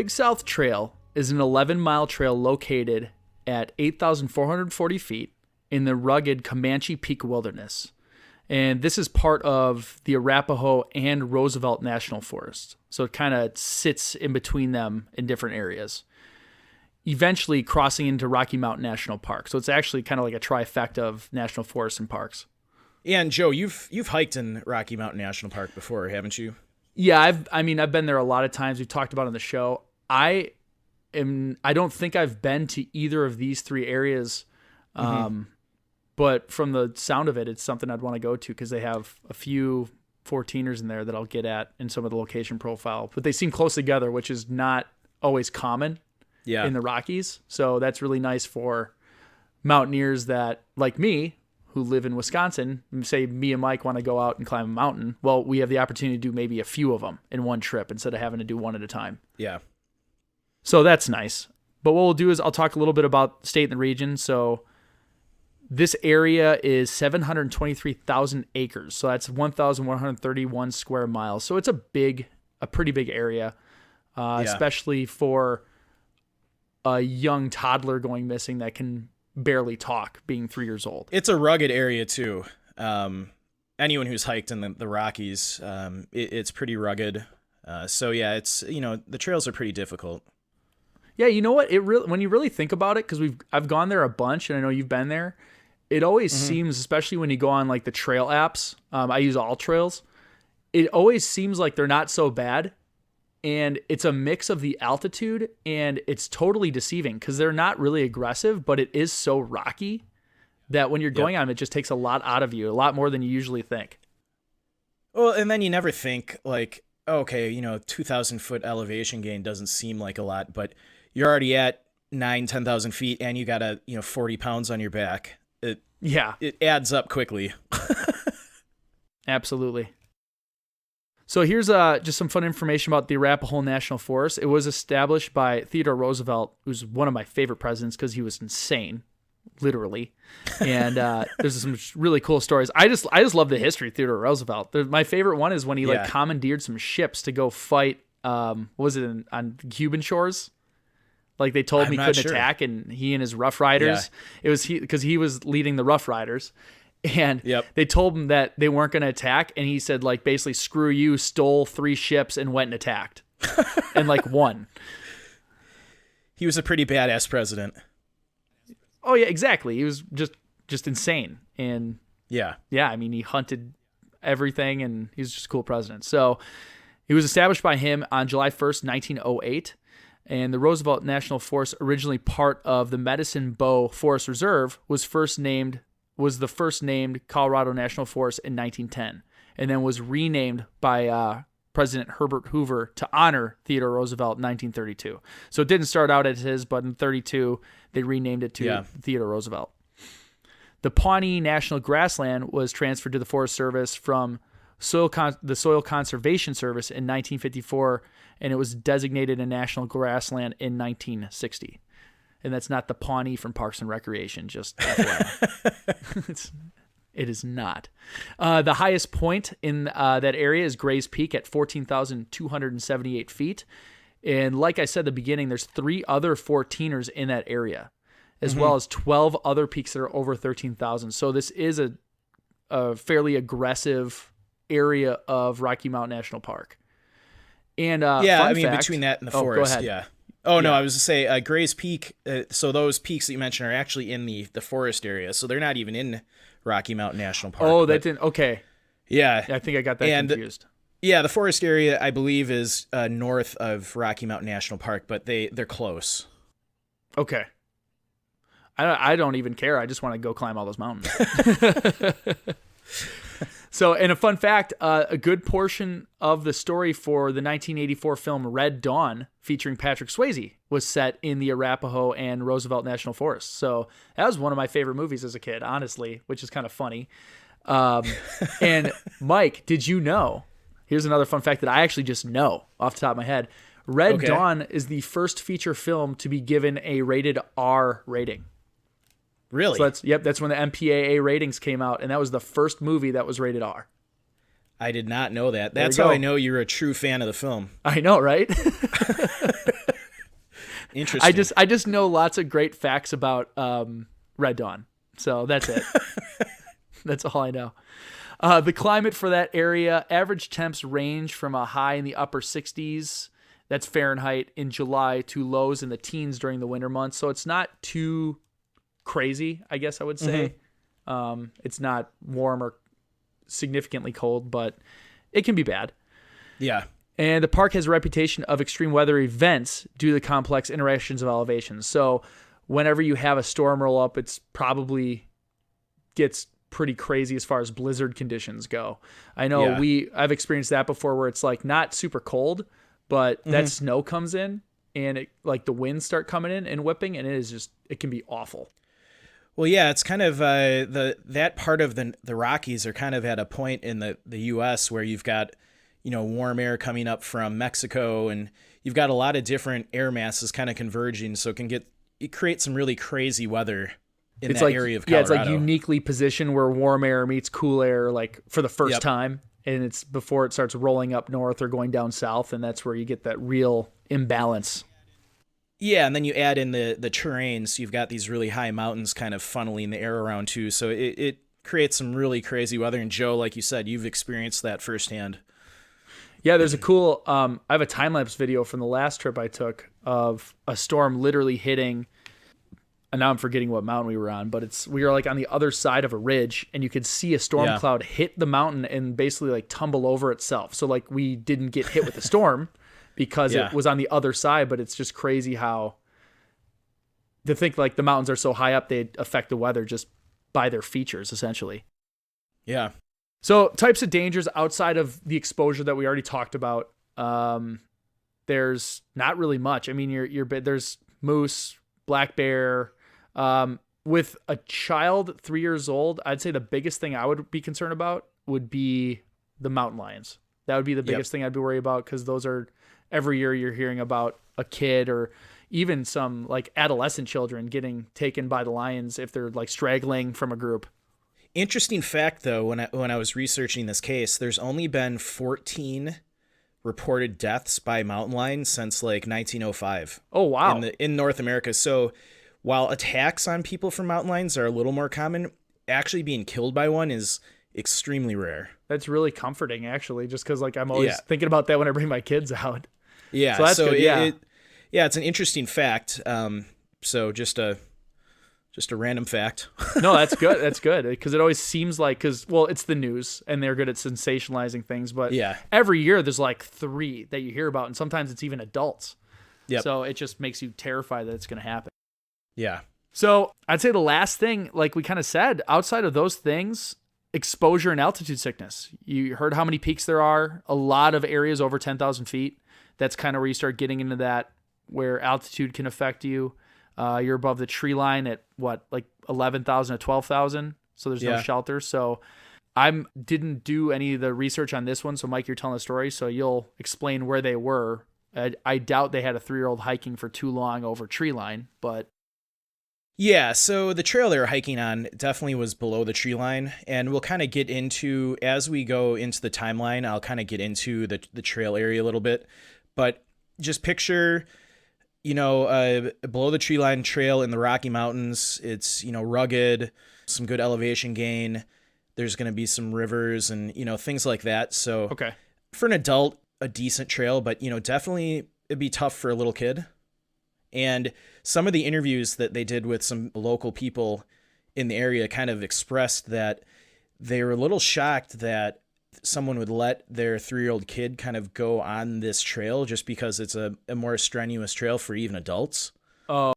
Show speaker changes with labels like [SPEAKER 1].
[SPEAKER 1] Big South Trail is an 11-mile trail located at 8,440 feet in the rugged Comanche Peak Wilderness. And this is part of the Arapaho and Roosevelt National Forest. So it kind of sits in between them in different areas, eventually crossing into Rocky Mountain National Park. So it's actually kind of like a trifecta of national forests and parks.
[SPEAKER 2] Yeah, and Joe, you've hiked in Rocky Mountain National Park before, haven't you?
[SPEAKER 1] Yeah, I've been there a lot of times. We've talked about it on the show. I don't think I've been to either of these three areas. But from the sound of it, it's something I'd want to go to because they have a few 14ers in there that I'll get at in some of the location profile. But they seem close together, which is not always common in the Rockies. So that's really nice for mountaineers that, like me, who live in Wisconsin, say me and Mike want to go out and climb a mountain. Well, we have the opportunity to do maybe a few of them in one trip instead of having to do one at a time.
[SPEAKER 2] Yeah.
[SPEAKER 1] So that's nice. But what we'll do is I'll talk a little bit about the state and the region. So this area is 723,000 acres. So that's 1,131 square miles. So it's a pretty big area, especially for a young toddler going missing that can barely talk, being 3 years old.
[SPEAKER 2] It's a rugged area too. Anyone who's hiked in the Rockies, it's pretty rugged. So yeah, it's, the trails are pretty difficult.
[SPEAKER 1] Yeah, you know what? When you really think about it, because I've gone there a bunch, and I know you've been there. It always seems, especially when you go on like the trail apps, I use All Trails. It always seems like they're not so bad, and it's a mix of the altitude, and it's totally deceiving because they're not really aggressive, but it is so rocky that when you're going on them, it just takes a lot out of you, a lot more than you usually think.
[SPEAKER 2] Well, and then you never think like, okay, 2,000 foot elevation gain doesn't seem like a lot, but you're already at 10,000 feet and you got 40 pounds on your back. It adds up quickly.
[SPEAKER 1] Absolutely. So here's just some fun information about the Arapaho National Forest. It was established by Theodore Roosevelt, who's one of my favorite presidents because he was insane, literally. And there's some really cool stories. I just love the history of Theodore Roosevelt. My favorite one is when he commandeered some ships to go fight. What was it on Cuban shores? Like they told him he couldn't attack, and he and his Rough Riders. It was because he was leading the Rough Riders, and they told him that they weren't going to attack, and he said like basically screw you, stole 3 ships and went and attacked, and won.
[SPEAKER 2] He was a pretty badass president.
[SPEAKER 1] Oh yeah, exactly. He was just insane, and yeah. I mean, he hunted everything, and he was just a cool president. So it was established by him on July 1st, 1908. And the Roosevelt National Forest, originally part of the Medicine Bow Forest Reserve, was the first named Colorado National Forest in 1910, and then was renamed by President Herbert Hoover to honor Theodore Roosevelt in 1932. So it didn't start out as his, but in 32 they renamed it to Theodore Roosevelt. The Pawnee National Grassland was transferred to the Forest Service from the Soil Conservation Service in 1954, and it was designated a national grassland in 1960. And that's not the Pawnee from Parks and Recreation, just FYI. It is not. The highest point in that area is Gray's Peak at 14,278 feet. And like I said at the beginning, there's 3 other 14ers in that area, as well as 12 other peaks that are over 13,000. So this is a fairly aggressive area of Rocky Mountain National Park. And
[SPEAKER 2] between that and the forest,
[SPEAKER 1] go ahead.
[SPEAKER 2] yeah. Oh, no, I was to say Gray's Peak, so those peaks that you mentioned are actually in the forest area, so they're not even in Rocky Mountain National Park.
[SPEAKER 1] Oh, that didn't, okay.
[SPEAKER 2] Yeah.
[SPEAKER 1] I think I got that confused.
[SPEAKER 2] Yeah, the forest area, I believe, is north of Rocky Mountain National Park, but they're close.
[SPEAKER 1] Okay. I don't even care. I just want to go climb all those mountains. So, and a fun fact, a good portion of the story for the 1984 film Red Dawn, featuring Patrick Swayze, was set in the Arapaho and Roosevelt National Forest. So that was one of my favorite movies as a kid, honestly, which is kind of funny. And Mike, did you know, here's another fun fact that I actually just know off the top of my head. Red Dawn is the first feature film to be given a rated R rating.
[SPEAKER 2] Really?
[SPEAKER 1] So that's when the MPAA ratings came out, and that was the first movie that was rated R.
[SPEAKER 2] I did not know that. That's how I know you're a true fan of the film.
[SPEAKER 1] I know, right?
[SPEAKER 2] Interesting.
[SPEAKER 1] I just know lots of great facts about Red Dawn. So that's it. That's all I know. The climate for that area, average temps range from a high in the upper 60s, that's Fahrenheit, in July to lows in the teens during the winter months. So it's not too crazy, I guess I would say. It's not warm or significantly cold, but it can be bad.
[SPEAKER 2] Yeah.
[SPEAKER 1] And the park has a reputation of extreme weather events due to the complex interactions of elevations. So whenever you have a storm roll up, it's probably gets pretty crazy as far as blizzard conditions go. I know I've experienced that before where it's like not super cold, but that snow comes in and it like the winds start coming in and whipping, and it can be awful.
[SPEAKER 2] Well, yeah, it's kind of that part of the Rockies are kind of at a point in the U.S. where you've got, warm air coming up from Mexico, and you've got a lot of different air masses kind of converging, so it creates some really crazy weather in that area of Colorado.
[SPEAKER 1] Yeah, it's like uniquely positioned where warm air meets cool air, like for the first time, and it's before it starts rolling up north or going down south, and that's where you get that real imbalance.
[SPEAKER 2] Yeah, and then you add in the terrain, so you've got these really high mountains kind of funneling the air around too, so it creates some really crazy weather. And Joe, like you said, you've experienced that firsthand.
[SPEAKER 1] Yeah, there's a cool, I have a time-lapse video from the last trip I took of a storm literally hitting, and now I'm forgetting what mountain we were on, but we were like on the other side of a ridge, and you could see a storm cloud hit the mountain and basically like tumble over itself. So like we didn't get hit with the storm because it was on the other side, but it's just crazy how to think like the mountains are so high up, they affect the weather just by their features, essentially.
[SPEAKER 2] Yeah.
[SPEAKER 1] So types of dangers outside of the exposure that we already talked about, there's not really much. I mean, there's moose, black bear. With a child 3 years old, I'd say the biggest thing I would be concerned about would be the mountain lions. That would be the biggest thing I'd be worried about, because those are every year you're hearing about a kid or even some like adolescent children getting taken by the lions if they're like straggling from a group.
[SPEAKER 2] Interesting fact, though, when I was researching this case, there's only been 14 reported deaths by mountain lions since like 1905.
[SPEAKER 1] Oh, wow.
[SPEAKER 2] In North America. So while attacks on people from mountain lions are a little more common, actually being killed by one is extremely rare.
[SPEAKER 1] That's really comforting, actually, just because like I'm always thinking about that when I bring my kids out.
[SPEAKER 2] Yeah.
[SPEAKER 1] So that's good.
[SPEAKER 2] It's an interesting fact. So just a random fact.
[SPEAKER 1] No, that's good. That's good, because it always seems like, it's the news and they're good at sensationalizing things. But every year there's like 3 that you hear about, and sometimes it's even adults. Yep. So it just makes you terrified that it's going to happen.
[SPEAKER 2] Yeah.
[SPEAKER 1] So I'd say the last thing, like we kind of said, outside of those things, exposure and altitude sickness. You heard how many peaks there are. A lot of areas over 10,000 feet. That's kind of where you start getting into that, where altitude can affect you. You're above the tree line at like 11,000 to 12,000. So there's no shelter. So I didn't do any of the research on this one. So Mike, you're telling the story, so you'll explain where they were. I doubt they had a 3-year-old hiking for too long over tree line, but.
[SPEAKER 2] Yeah, so the trail they were hiking on definitely was below the tree line, and we'll kind of get into, as we go into the timeline, I'll kind of get into the trail area a little bit, but just picture, below the tree line trail in the Rocky Mountains. It's, rugged, some good elevation gain. There's going to be some rivers and, things like that. So for an adult, a decent trail, but, definitely it'd be tough for a little kid. And some of the interviews that they did with some local people in the area kind of expressed that they were a little shocked that someone would let their 3-year-old kid kind of go on this trail just because it's a more strenuous trail for even adults.
[SPEAKER 1] Oh,